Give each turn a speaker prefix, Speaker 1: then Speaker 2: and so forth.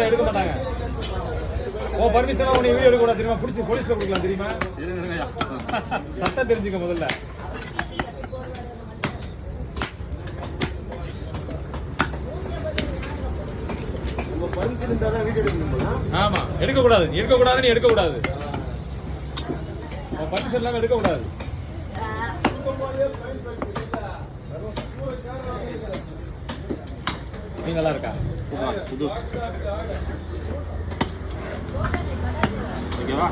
Speaker 1: எடுக்க மாட்டாங்க. ஓ பர்மிஷனா உன்னை வீடியோ எடுக்க கூடாது தெரியுமா? பிடிச்சி போலீஸ்ல கொடுக்கலாம் தெரியுமா? சட்டம் தெரிஞ்சுக்க முதல்ல. ஆமா எடுக்க கூடாது, எடுக்க கூடாது, நீ எடுக்க கூடாது. பர்மிஷன் இல்லாம எடுக்க கூடாது. நீ நல்லா இருக்கா? புது ஓகேவா?